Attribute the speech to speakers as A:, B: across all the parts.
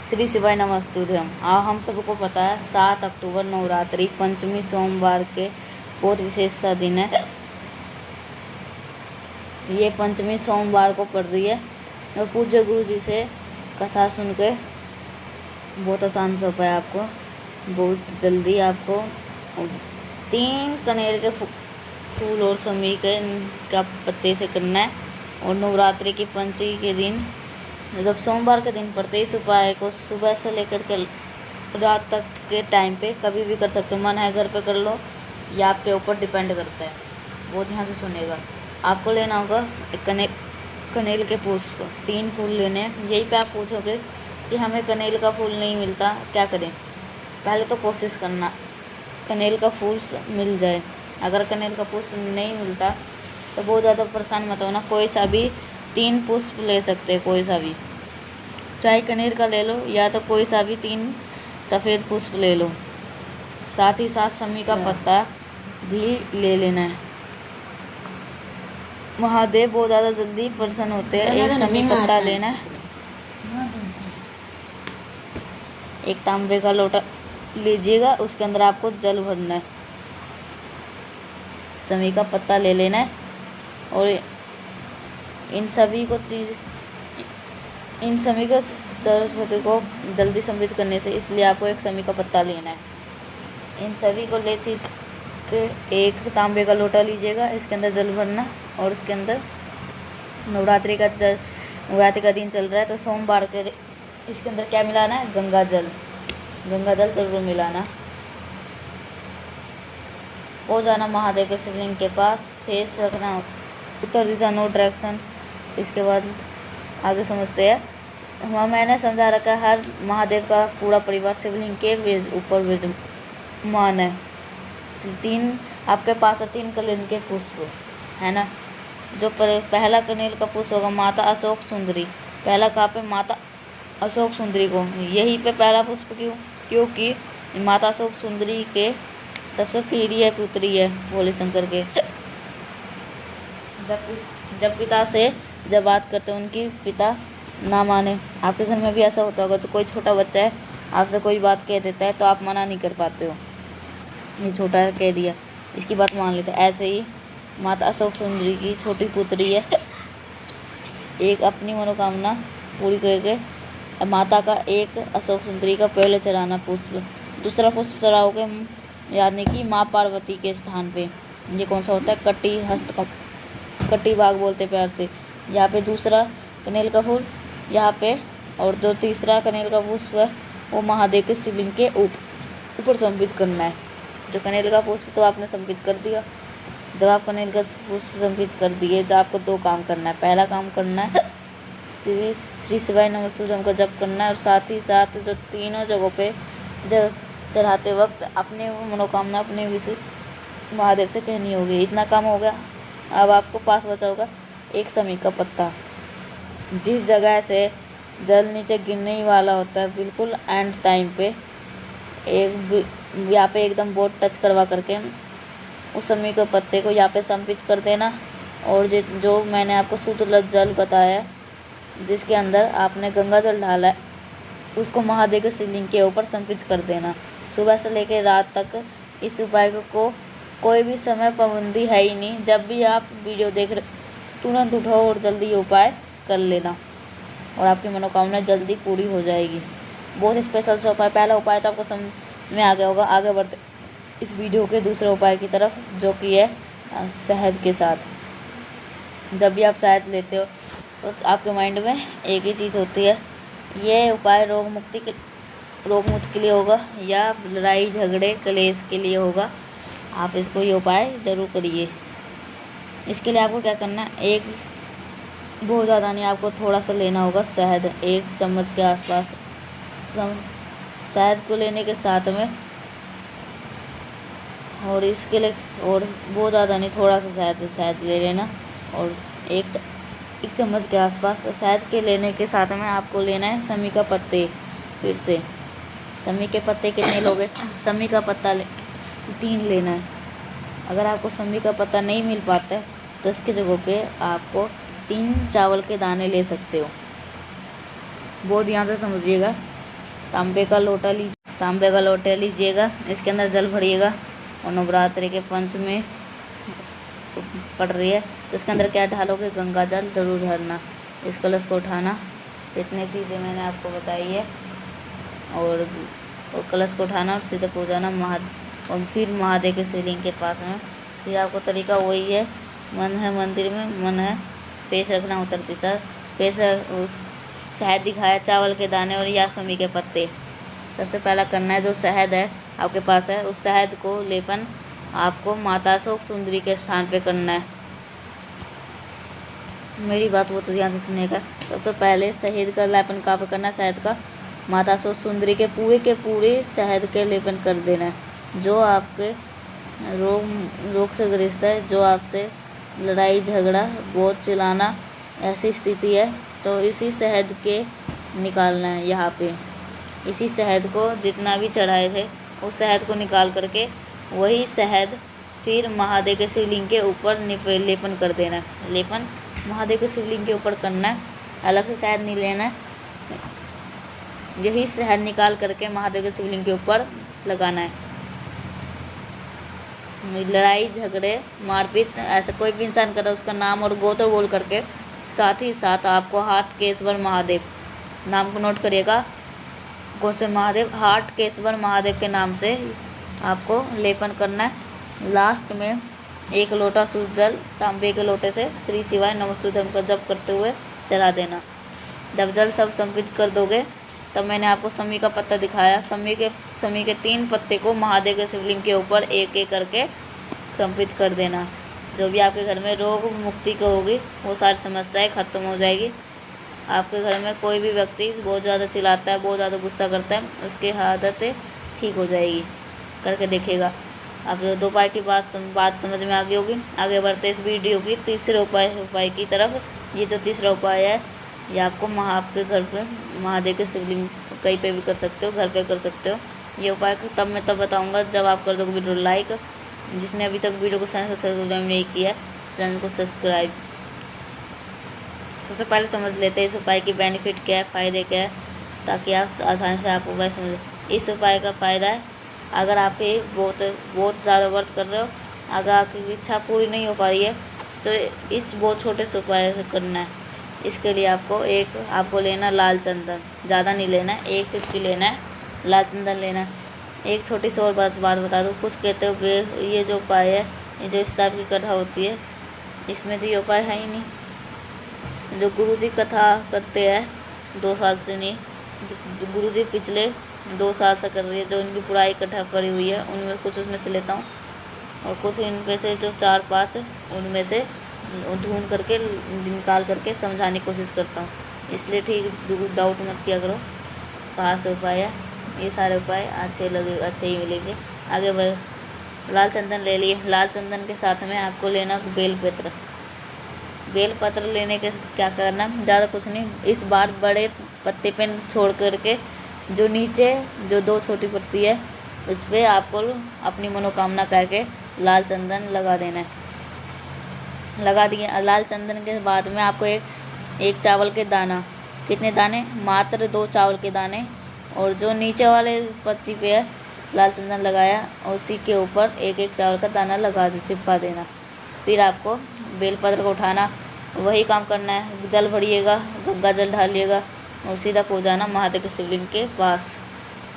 A: श्री शिवाय नमस्तुभ्यम। हम सबको पता है 7 अक्टूबर नवरात्रि पंचमी सोमवार के बहुत विशेष सा दिन है। ये पंचमी सोमवार को पड़ रही है और पूज्य गुरु जी से कथा सुन के बहुत आसान से उपाय आपको बहुत जल्दी आपको 3 कनेर के फूल और समी के का पत्ते से करना है। और नवरात्रि की पंचमी के दिन जब सोमवार के दिन पड़ते इस उपाय को सुबह से लेकर के रात तक के टाइम पे कभी भी कर सकते हो। मन है घर पे कर लो या आपके ऊपर डिपेंड करता है। वो ध्यान से सुनेगा। आपको लेना होगा एक कनेल के पुष्प 3 फूल लेने हैं। यहीं पे आप पूछोगे कि हमें कनेल का फूल नहीं मिलता क्या करें। पहले तो कोशिश करना कनेल का फूल मिल जाए। अगर कनेल का पुष्प नहीं मिलता तो बहुत ज़्यादा परेशान मत होना। कोई सा भी 3 पुष्प ले सकते हैं, कोई सा भी, चाहे कनेर का ले लो या तो कोई सा भी 3 सफ़ेद पुष्प ले लो। साथ ही साथ समी का पत्ता भी ले लेना है। महादेव बहुत ज़्यादा जल्दी प्रसन्न होते हैं। एक समी पत्ता लेना है। एक तांबे का लोटा लीजिएगा, उसके अंदर आपको जल भरना है। समी का पत्ता ले लेना है और इन सभी को सरस्वती को जल्दी संबित करने से इसलिए आपको एक समी का पत्ता लेना है। इन सभी को ले चीज के एक तांबे का लोटा लीजिएगा, इसके अंदर जल भरना और उसके अंदर नवरात्रि का दिन चल रहा है तो सोमवार के इसके अंदर क्या मिलाना है, गंगा जल जरूर मिलाना। हो जाना महादेव के शिवलिंग के पास, फेस रखना उत्तर दिशा, नो डायरेक्शन। इसके बाद आगे समझते हैं। मैंने समझा रखा है हर महादेव का पूरा परिवार शिवलिंग के ऊपर विराजमान है। 3 आपके पास 3 कनेल के पुष्प है ना। जो पहला कनेल का पुष्प होगा माता अशोक सुंदरी। पहला कहाँ पे, माता अशोक सुंदरी को यहीं पे पहला पुष्प क्योंकि माता अशोक सुंदरी के सबसे प्रिय पुत्री है भोले शंकर के। जब पिता से जब बात करते हैं उनकी पिता ना माने। आपके घर में भी ऐसा होता होगा। तो कोई छोटा बच्चा है आपसे कोई बात कह देता है तो आप मना नहीं कर पाते हो, ये छोटा है कह दिया इसकी बात मान लेते हैं। ऐसे ही माता अशोक सुंदरी की छोटी पुत्री है। एक अपनी मनोकामना पूरी करके माता का एक अशोक सुंदरी का पहले चढ़ाना पुष्प, दूसरा पुष्प चढ़ाओगे यानी कि माँ पार्वती के स्थान पे। ये कौन सा होता है, कट्टी बाग बोलते प्यार से। यहाँ पे दूसरा कनेल का फूल यहाँ पे, और जो तीसरा कनेल का पुष्प है वो महादेव के शिवलिंग के ऊपर समर्पित करना है। जो कनेल का पुष्प तो आपने समर्पित कर दिया। जब आप कनेल का पुष्प समर्पित कर दिए तो आपको 2 काम करना है। पहला काम करना है श्री शिवाय नमस्तुभ्यम का जप करना है और साथ ही साथ जो तीनों जगहों पे जब चढ़ाते वक्त अपने मनोकामना अपने विशेष महादेव से कहनी होगी। इतना काम हो गया। अब आपको पास बचा होगा एक समी का पत्ता। जिस जगह से जल नीचे गिरने ही वाला होता है बिल्कुल एंड टाइम पे यहाँ पे एकदम बोर्ड टच करवा करके उस समी के पत्ते को यहाँ पे समर्पित कर देना। और जो मैंने आपको शुद्ध जल बताया जिसके अंदर आपने गंगा जल डाला है उसको महादेव के शिवलिंग के ऊपर समर्पित कर देना। सुबह से लेकर रात तक इस उपाय को कोई भी समय पाबंदी है ही नहीं। जब भी आप वीडियो देख रहे तुरंत उठाओ और जल्दी ये उपाय कर लेना और आपकी मनोकामना जल्दी पूरी हो जाएगी। बहुत स्पेशल सा उपाय। पहला उपाय तो आपको समझ में आ गया होगा। आगे बढ़ते इस वीडियो के दूसरे उपाय की तरफ जो कि है शहद के साथ। जब भी आप शहद लेते हो तो आपके माइंड में एक ही चीज़ होती है, ये उपाय रोग मुक्ति के लिए होगा या लड़ाई झगड़े कलेश के लिए होगा। आप इसको ये उपाय ज़रूर करिए। इसके लिए आपको क्या करना है, एक बहुत ज़्यादा नहीं, आपको थोड़ा सा लेना होगा शहद। 1 चम्मच के आसपास शहद को लेने के साथ में और इसके लिए और बहुत ज़्यादा नहीं, थोड़ा सा शहद ले लेना और 1 चम्मच के आसपास शहद के लेने के साथ में आपको लेना है समी का पत्ते। फिर से समी के पत्ते कितने लोगे, समी का पत्ता 3 लेना है। अगर आपको समी का पत्ता नहीं मिल पाता है तो इसके जगह पे आपको 3 चावल के दाने ले सकते हो। बहुत ध्यान से समझिएगा। तांबे का लोटा लीजिएगा, इसके अंदर जल भरिएगा। और नवरात्रि के पंच में पड़ रही है तो इसके अंदर क्या ढालोगे, गंगा जल जरूर भरना, इस कलश को उठाना। इतनी चीज़ें मैंने आपको बताई है। और कलश को उठाना और सीधे पहुँचाना और फिर महादेव के शिवलिंग के पास में। फिर आपको तरीका वही है, मन है मंदिर में, मन है पेश रखना उत्तर दिशा, पेश उस शहद दिखाया, चावल के दाने और यासमी के पत्ते। सबसे पहला करना है, जो शहद है आपके पास है, उस शहद को लेपन आपको माता अशोक सुंदरी के स्थान पे करना है। मेरी बात वो तो ध्यान से सुनेगा। सबसे पहले शहद का लेपन कहाँ पे करना है, शहद का माता अशोक सुंदरी के पूरे शहद के लेपन कर देना है। जो आपके रोग से ग्रस्त है, जो आपसे लड़ाई झगड़ा बहुत चिल्लाना ऐसी स्थिति है, तो इसी शहद के निकालना है। यहाँ पे इसी शहद को जितना भी चढ़ाए थे उस शहद को निकाल करके वही शहद फिर महादेव के शिवलिंग के ऊपर लेपन कर देना है। लेपन महादेव के शिवलिंग के ऊपर करना है, अलग से शहद नहीं लेना है। यही शहद निकाल करके महादेव के शिवलिंग के ऊपर लगाना है। लड़ाई झगड़े मारपीट ऐसा कोई भी इंसान कर रहा है, उसका नाम और गोत्र बोल करके, साथ ही साथ आपको हाट केशवर महादेव नाम को नोट करिएगा। गोसे महादेव, हाट केशवर महादेव के नाम से आपको लेपन करना है। लास्ट में 1 लोटा शुद्ध जल तांबे के लोटे से श्री शिवाय नमस्तुभ्यं का जप करते हुए चढ़ा देना। जब जल सब समर्पित कर दोगे तब मैंने आपको समी का पत्ता दिखाया, समी के 3 पत्ते को महादेव के शिवलिंग के ऊपर एक एक करके समर्पित कर देना। जो भी आपके घर में रोग मुक्ति को होगी वो सारी समस्याएं खत्म हो जाएगी। आपके घर में कोई भी व्यक्ति बहुत ज़्यादा चिल्लाता है, बहुत ज़्यादा गुस्सा करता है, उसकी आदतें ठीक हो जाएगी। करके देखिएगा। आप 2 उपाय की बात समझ में आ गई होगी। आगे बढ़ते इस वीडियो की तीसरे उपाय की तरफ। ये जो तीसरा उपाय है ये आपको आपके घर पे महादेव के शिवलिंग कहीं पे भी कर सकते हो, घर पे कर सकते हो। ये उपाय मैं तब बताऊंगा जब आप कर दोगे वीडियो लाइक। जिसने अभी तक वीडियो को सब्सक्राइब नहीं किया है चैनल को सब्सक्राइब। सबसे पहले समझ लेते हैं इस उपाय की बेनिफिट क्या है, फ़ायदे क्या है, ताकि आप आसानी से आप उपाय समझें। इस उपाय का फ़ायदा है, अगर आप बहुत ज़्यादा व्रत कर रहे हो, अगर आपकी इच्छा पूरी नहीं हो पा रही है तो इस बहुत छोटे से उपाय से करना है। इसके लिए आपको लेना लाल चंदन, ज़्यादा नहीं लेना है, 1 चुटकी लेना है लाल चंदन लेना है। एक छोटी सी और बात बता दूँ, कुछ कहते हो ये जो उपाय है, ये जो इस टाइप की कथा होती है, इसमें तो ये उपाय है ही नहीं। जो गुरुजी कथा करते हैं 2 साल से नहीं, गुरुजी पिछले 2 साल से कर रही है, जो उनकी पुरानी कथा पड़ी हुई है उनमें कुछ उसमें से लेता हूँ और कुछ इनमें से जो 4-5 उनमें से ढूंढ करके निकाल करके समझाने की कोशिश करता हूँ। इसलिए ठीक डाउट मत किया करो। कहाँ से उपाय है, ये सारे उपाय अच्छे ही मिलेंगे। आगे बढ़, लाल चंदन ले लिए। लाल चंदन के साथ में आपको लेना बेलपत्र लेने के क्या करना, ज़्यादा कुछ नहीं। इस बार बड़े पत्ते पे छोड़ करके जो नीचे जो 2 छोटी पत्ती है उस पर आपको अपनी मनोकामना कह के लाल चंदन लगा देना है। लगा दिए लाल चंदन के बाद में आपको एक चावल के दाना, कितने दाने, मात्र 2 चावल के दाने, और जो नीचे वाले पत्ती पे है लाल चंदन लगाया उसी के ऊपर एक चावल का दाना चिपका देना। फिर आपको बेलपत्र को उठाना, वही काम करना है। जल भरिएगा, गंगा जल ढालिएगा और सीधा पहुँच जाना महादेव के शिवलिंग के पास।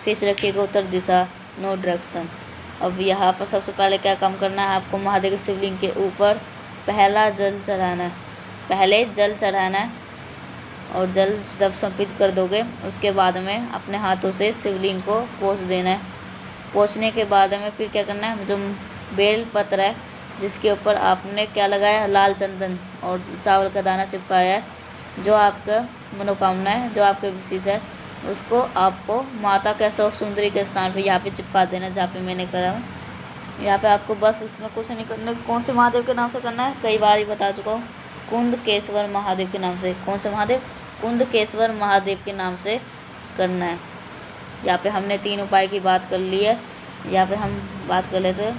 A: फेस रखिएगा उत्तर दिशा, नो डायरेक्शन। अब यहाँ पर सबसे पहले क्या काम करना है, आपको महादेव के शिवलिंग के ऊपर पहले जल चढ़ाना है। और जल जब समर्पित कर दोगे उसके बाद में अपने हाथों से शिवलिंग को पोंछ देना है। पोंछने के बाद में फिर क्या करना है, जो बेल पत्र है जिसके ऊपर आपने क्या लगाया, लाल चंदन और चावल का दाना चिपकाया है, जो आपका मनोकामना है, जो आपके विशेष है, उसको आपको माता के अशोक सुंदरी के स्थान पे यहाँ पे चिपका देना, जहाँ पे मैंने करा हूँ। यहाँ पे आपको बस उसमें कुछ नहीं करना। कौन से महादेव के नाम से करना है, कई बार ही बता चुका हूँ, कुंदकेश्वर महादेव के नाम से। कौन से महादेव, कुंदकेश्वर महादेव के नाम से करना है। यहाँ पे हमने 3 उपाय की बात कर ली है। यहाँ पे हम बात कर लेते हैं,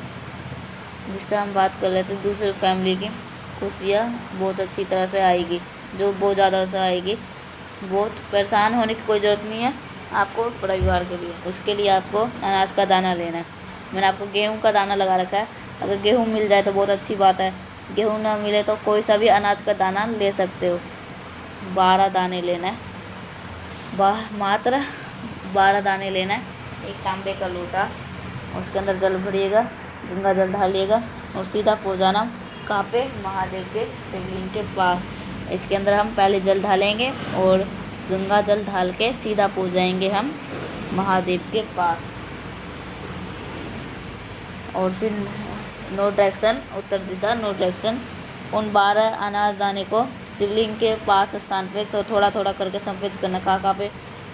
A: जिससे हम बात कर लेते हैं दूसरी फैमिली की। खुशियाँ बहुत अच्छी तरह से आएगी, जो बहुत ज़्यादा से आएगी। बहुत परेशान होने की कोई ज़रूरत नहीं है। आपको परिवार के लिए। उसके लिए आपको अनाज का दाना लेना है। मैंने आपको गेहूं का दाना लगा रखा है। अगर गेहूं मिल जाए तो बहुत अच्छी बात है, गेहूं ना मिले तो कोई सा भी अनाज का दाना ले सकते हो। 12 दाने लेना है, मात्र 12 दाने लेना है। एक तांबे का लोटा, उसके अंदर जल भरिएगा, गंगा जल ढालिएगा और सीधा पहुँचाना कहाँ पे, महादेव के शिवलिंग के पास। इसके अंदर हम पहले जल ढालेंगे और गंगा जल ढाल के सीधा पहुँच जाएंगे हम महादेव के पास। और फिर नो डायरेक्शन, उत्तर दिशा नो डायरेक्शन। उन 12 अनाज दाने को शिवलिंग के पास स्थान पे तो थोड़ा थोड़ा करके समर्पित करना। कहाँ पे,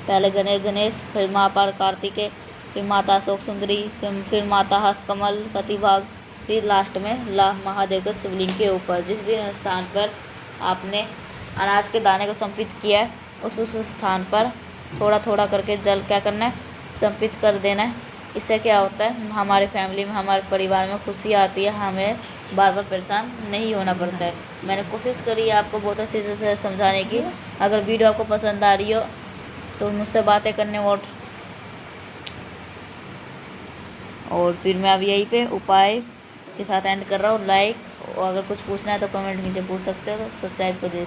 A: पहले गणेश, फिर माँ कार्तिकेय, फिर माता अशोक सुंदरी, फिर माता हस्तकमल प्रतिभाग, फिर लास्ट में महादेव के शिवलिंग के ऊपर। जिस जिस स्थान पर आपने अनाज के दाने को समर्पित किया है उस स्थान पर थोड़ा थोड़ा करके जल क्या करना है, समर्पित कर देना है। इससे क्या होता है, हमारे फैमिली में, हमारे परिवार में खुशी आती है, हमें बार बार परेशान नहीं होना पड़ता है। मैंने कोशिश करी है आपको बहुत अच्छे से समझाने की। अगर वीडियो आपको पसंद आ रही हो तो मुझसे बातें करने और फिर मैं अब यहीं पे उपाय के साथ एंड कर रहा हूँ। लाइक, और अगर कुछ पूछना है तो कमेंट नीचे पूछ सकते हो। सब्सक्राइब कर दीजिए।